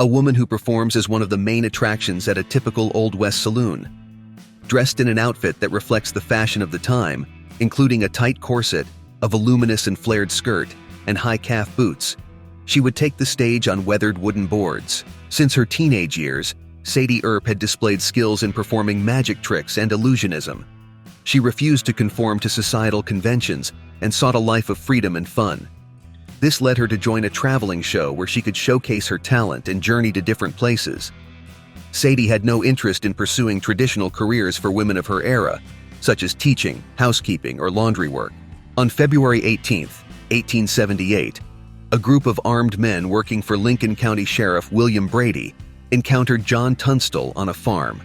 a woman who performs as one of the main attractions at a typical Old West saloon. Dressed in an outfit that reflects the fashion of the time, including a tight corset, a voluminous and flared skirt, and high calf boots, she would take the stage on weathered wooden boards. Since her teenage years, Sadie Earp had displayed skills in performing magic tricks and illusionism. She refused to conform to societal conventions and sought a life of freedom and fun. This led her to join a traveling show where she could showcase her talent and journey to different places. Sadie had no interest in pursuing traditional careers for women of her era, such as teaching, housekeeping, or laundry work. On February 18, 1878, a group of armed men working for Lincoln County Sheriff William Brady encountered John Tunstall on a farm.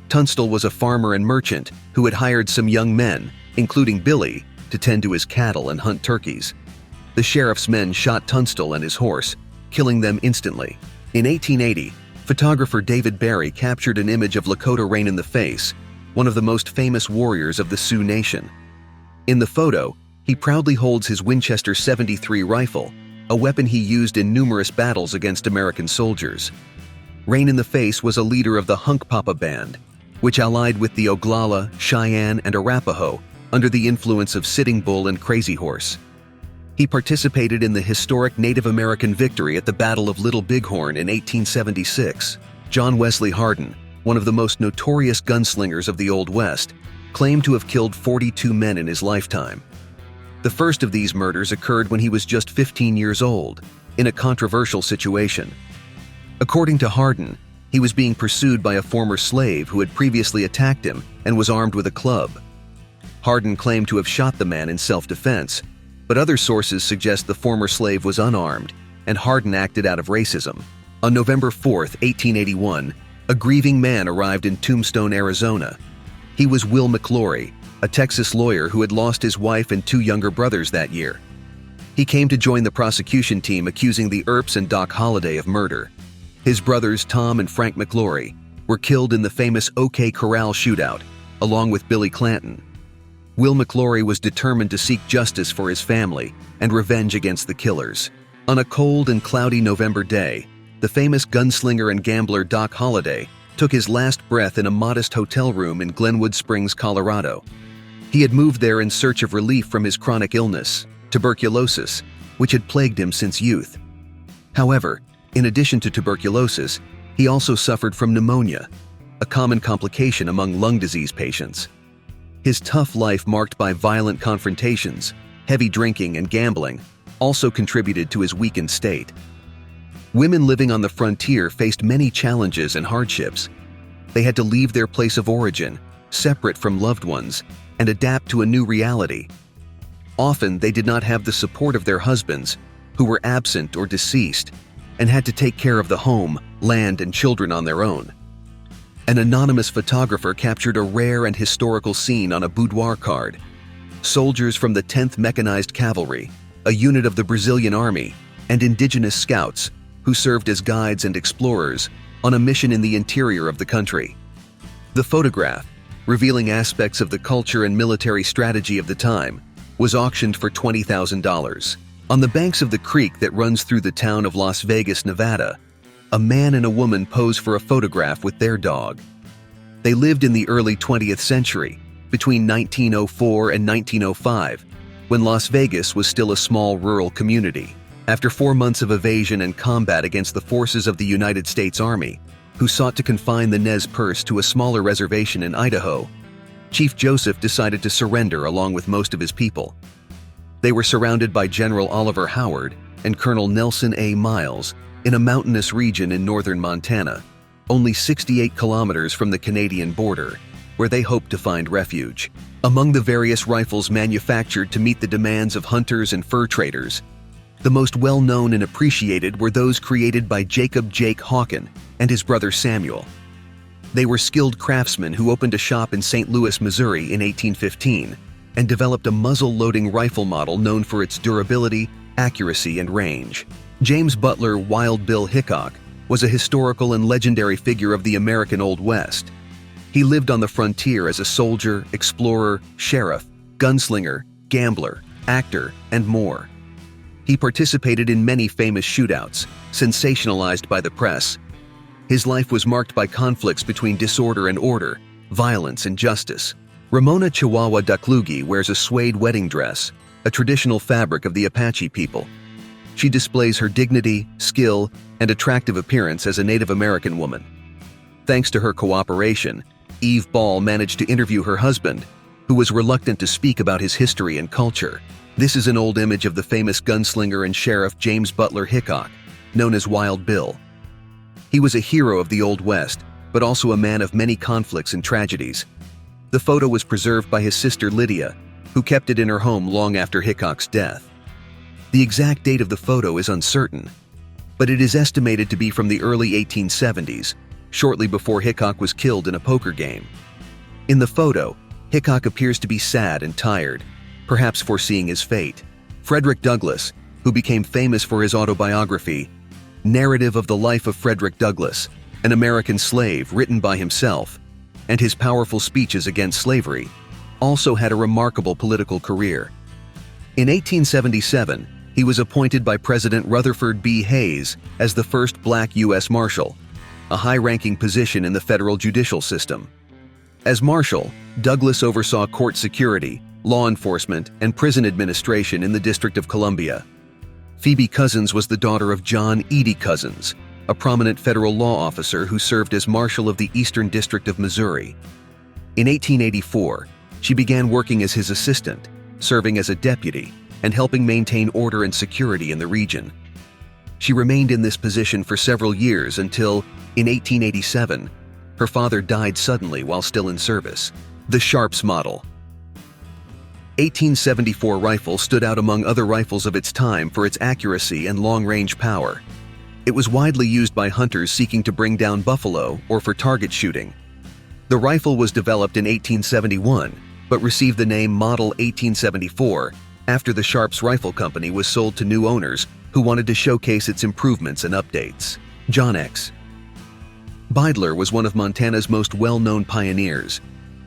Tunstall was a farmer and merchant who had hired some young men, including Billy, to tend to his cattle and hunt turkeys. The sheriff's men shot Tunstall and his horse, killing them instantly. In 1880, photographer David Barry captured an image of Lakota Rain in the Face, one of the most famous warriors of the Sioux Nation. In the photo, he proudly holds his Winchester .73 rifle, a weapon he used in numerous battles against American soldiers. Rain in the Face was a leader of the Hunkpapa Band, which allied with the Oglala, Cheyenne, and Arapaho under the influence of Sitting Bull and Crazy Horse. He participated in the historic Native American victory at the Battle of Little Bighorn in 1876. John Wesley Hardin, one of the most notorious gunslingers of the Old West, claimed to have killed 42 men in his lifetime. The first of these murders occurred when he was just 15 years old, in a controversial situation. According to Hardin, he was being pursued by a former slave who had previously attacked him and was armed with a club. Hardin claimed to have shot the man in self-defense, but other sources suggest the former slave was unarmed, and Hardin acted out of racism. On November 4, 1881, a grieving man arrived in Tombstone, Arizona. He was Will McClory, a Texas lawyer who had lost his wife and 2 younger brothers that year. He came to join the prosecution team accusing the Earps and Doc Holliday of murder. His brothers Tom and Frank McClory were killed in the famous OK Corral shootout, along with Billy Clanton. Will McClory was determined to seek justice for his family and revenge against the killers. On a cold and cloudy November day, the famous gunslinger and gambler Doc Holliday took his last breath in a modest hotel room in Glenwood Springs, Colorado. He had moved there in search of relief from his chronic illness, tuberculosis, which had plagued him since youth. However, in addition to tuberculosis, he also suffered from pneumonia, a common complication among lung disease patients. His tough life, marked by violent confrontations, heavy drinking, and gambling, also contributed to his weakened state. Women living on the frontier faced many challenges and hardships. They had to leave their place of origin, separate from loved ones, and adapt to a new reality. Often, they did not have the support of their husbands, who were absent or deceased, and had to take care of the home, land, and children on their own. An anonymous photographer captured a rare and historical scene on a boudoir card. Soldiers from the 10th Mechanized Cavalry, a unit of the Brazilian Army, and indigenous scouts, who served as guides and explorers on a mission in the interior of the country. The photograph, revealing aspects of the culture and military strategy of the time, was auctioned for $20,000. On the banks of the creek that runs through the town of Las Vegas, Nevada, a man and a woman pose for a photograph with their dog. They lived in the early 20th century, between 1904 and 1905, when Las Vegas was still a small rural community. After 4 months of evasion and combat against the forces of the United States Army, who sought to confine the Nez Perce to a smaller reservation in Idaho, Chief Joseph decided to surrender along with most of his people. They were surrounded by General Oliver Howard and Colonel Nelson A. Miles in a mountainous region in northern Montana, only 68 kilometers from the Canadian border, where they hoped to find refuge. Among the various rifles manufactured to meet the demands of hunters and fur traders, the most well-known and appreciated were those created by Jacob "Jake" Hawken and his brother Samuel. They were skilled craftsmen who opened a shop in St. Louis, Missouri in 1815 and developed a muzzle-loading rifle model known for its durability, accuracy, and range. James Butler "Wild Bill" Hickok was a historical and legendary figure of the American Old West. He lived on the frontier as a soldier, explorer, sheriff, gunslinger, gambler, actor, and more. He participated in many famous shootouts, sensationalized by the press. His life was marked by conflicts between disorder and order, violence and justice. Ramona Chihuahua Daklugi wears a suede wedding dress, a traditional fabric of the Apache people. She displays her dignity, skill, and attractive appearance as a Native American woman. Thanks to her cooperation, Eve Ball managed to interview her husband, who was reluctant to speak about his history and culture. This is an old image of the famous gunslinger and sheriff James Butler Hickok, known as Wild Bill. He was a hero of the Old West, but also a man of many conflicts and tragedies. The photo was preserved by his sister Lydia, who kept it in her home long after Hickok's death. The exact date of the photo is uncertain, but it is estimated to be from the early 1870s, shortly before Hickok was killed in a poker game. In the photo, Hickok appears to be sad and tired, perhaps foreseeing his fate. Frederick Douglass, who became famous for his autobiography, Narrative of the Life of Frederick Douglass, an American slave written by himself, and his powerful speeches against slavery, also had a remarkable political career. In 1877, he was appointed by President Rutherford B. Hayes as the first black U.S. Marshal, a high-ranking position in the federal judicial system. As Marshal, Douglass oversaw court security, law enforcement, and prison administration in the District of Columbia. Phoebe Couzens was the daughter of John Edie Couzens, a prominent federal law officer who served as Marshal of the Eastern District of Missouri. In 1884, she began working as his assistant, serving as a deputy, and helping maintain order and security in the region. She remained in this position for several years until, in 1887, her father died suddenly while still in service. The Sharps Model. 1874 rifle stood out among other rifles of its time for its accuracy and long-range power. It was widely used by hunters seeking to bring down buffalo or for target shooting. The rifle was developed in 1871, but received the name Model 1874 after the Sharps Rifle Company was sold to new owners who wanted to showcase its improvements and updates. John X. Beidler was one of Montana's most well-known pioneers.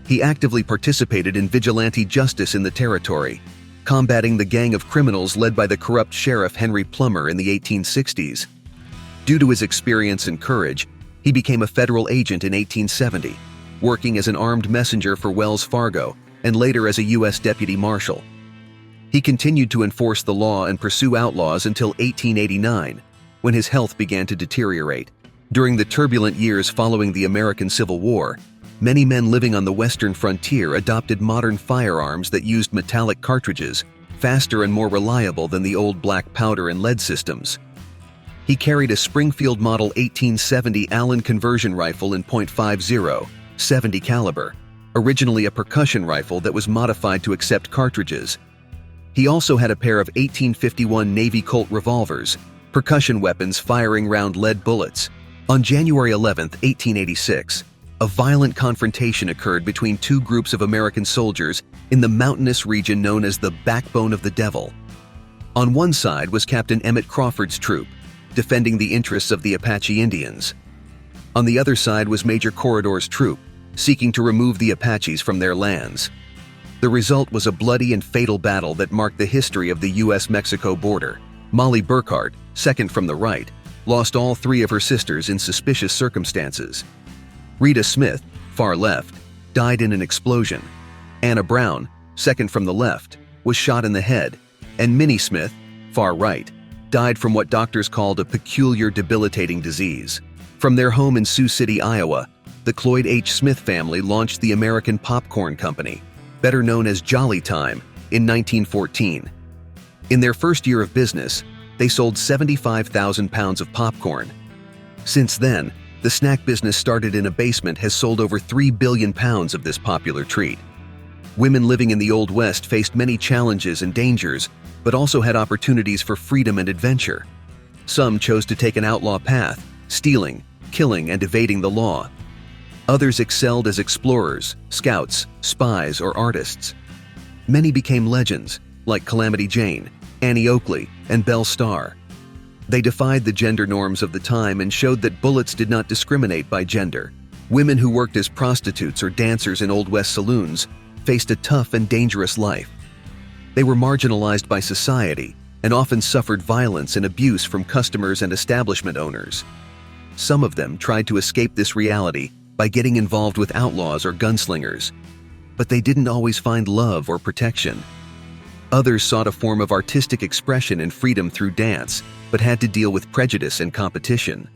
He actively participated in vigilante justice in the territory, combating the gang of criminals led by the corrupt Sheriff Henry Plummer in the 1860s. Due to his experience and courage, he became a federal agent in 1870, working as an armed messenger for Wells Fargo and later as a U.S. deputy marshal. He continued to enforce the law and pursue outlaws until 1889, when his health began to deteriorate. During the turbulent years following the American Civil War, many men living on the western frontier adopted modern firearms that used metallic cartridges, faster and more reliable than the old black powder and lead systems. He carried a Springfield Model 1870 Allen conversion rifle in .50, 70 caliber, originally a percussion rifle that was modified to accept cartridges. He also had a pair of 1851 Navy Colt revolvers, percussion weapons firing round lead bullets. On January 11, 1886, a violent confrontation occurred between two groups of American soldiers in the mountainous region known as the Backbone of the Devil. On one side was Captain Emmett Crawford's troop, defending the interests of the Apache Indians. On the other side was Major Corridor's troop, seeking to remove the Apaches from their lands. The result was a bloody and fatal battle that marked the history of the U.S.-Mexico border. Molly Burkhart, second from the right, lost all three of her sisters in suspicious circumstances. Rita Smith, far left, died in an explosion. Anna Brown, second from the left, was shot in the head, and Minnie Smith, far right, died from what doctors called a peculiar debilitating disease. From their home in Sioux City, Iowa, the Cloyd H. Smith family launched the American Popcorn Company, better known as Jolly Time, in 1914. In their first year of business, they sold 75,000 pounds of popcorn. Since then, the snack business started in a basement has sold over 3 billion pounds of this popular treat. Women living in the Old West faced many challenges and dangers, but also had opportunities for freedom and adventure. Some chose to take an outlaw path, stealing, killing, and evading the law. Others excelled as explorers, scouts, spies, or artists. Many became legends, like Calamity Jane, Annie Oakley, and Belle Starr. They defied the gender norms of the time and showed that bullets did not discriminate by gender. Women who worked as prostitutes or dancers in Old West saloons faced a tough and dangerous life. They were marginalized by society, and often suffered violence and abuse from customers and establishment owners. Some of them tried to escape this reality by getting involved with outlaws or gunslingers, but they didn't always find love or protection. Others sought a form of artistic expression and freedom through dance, but had to deal with prejudice and competition.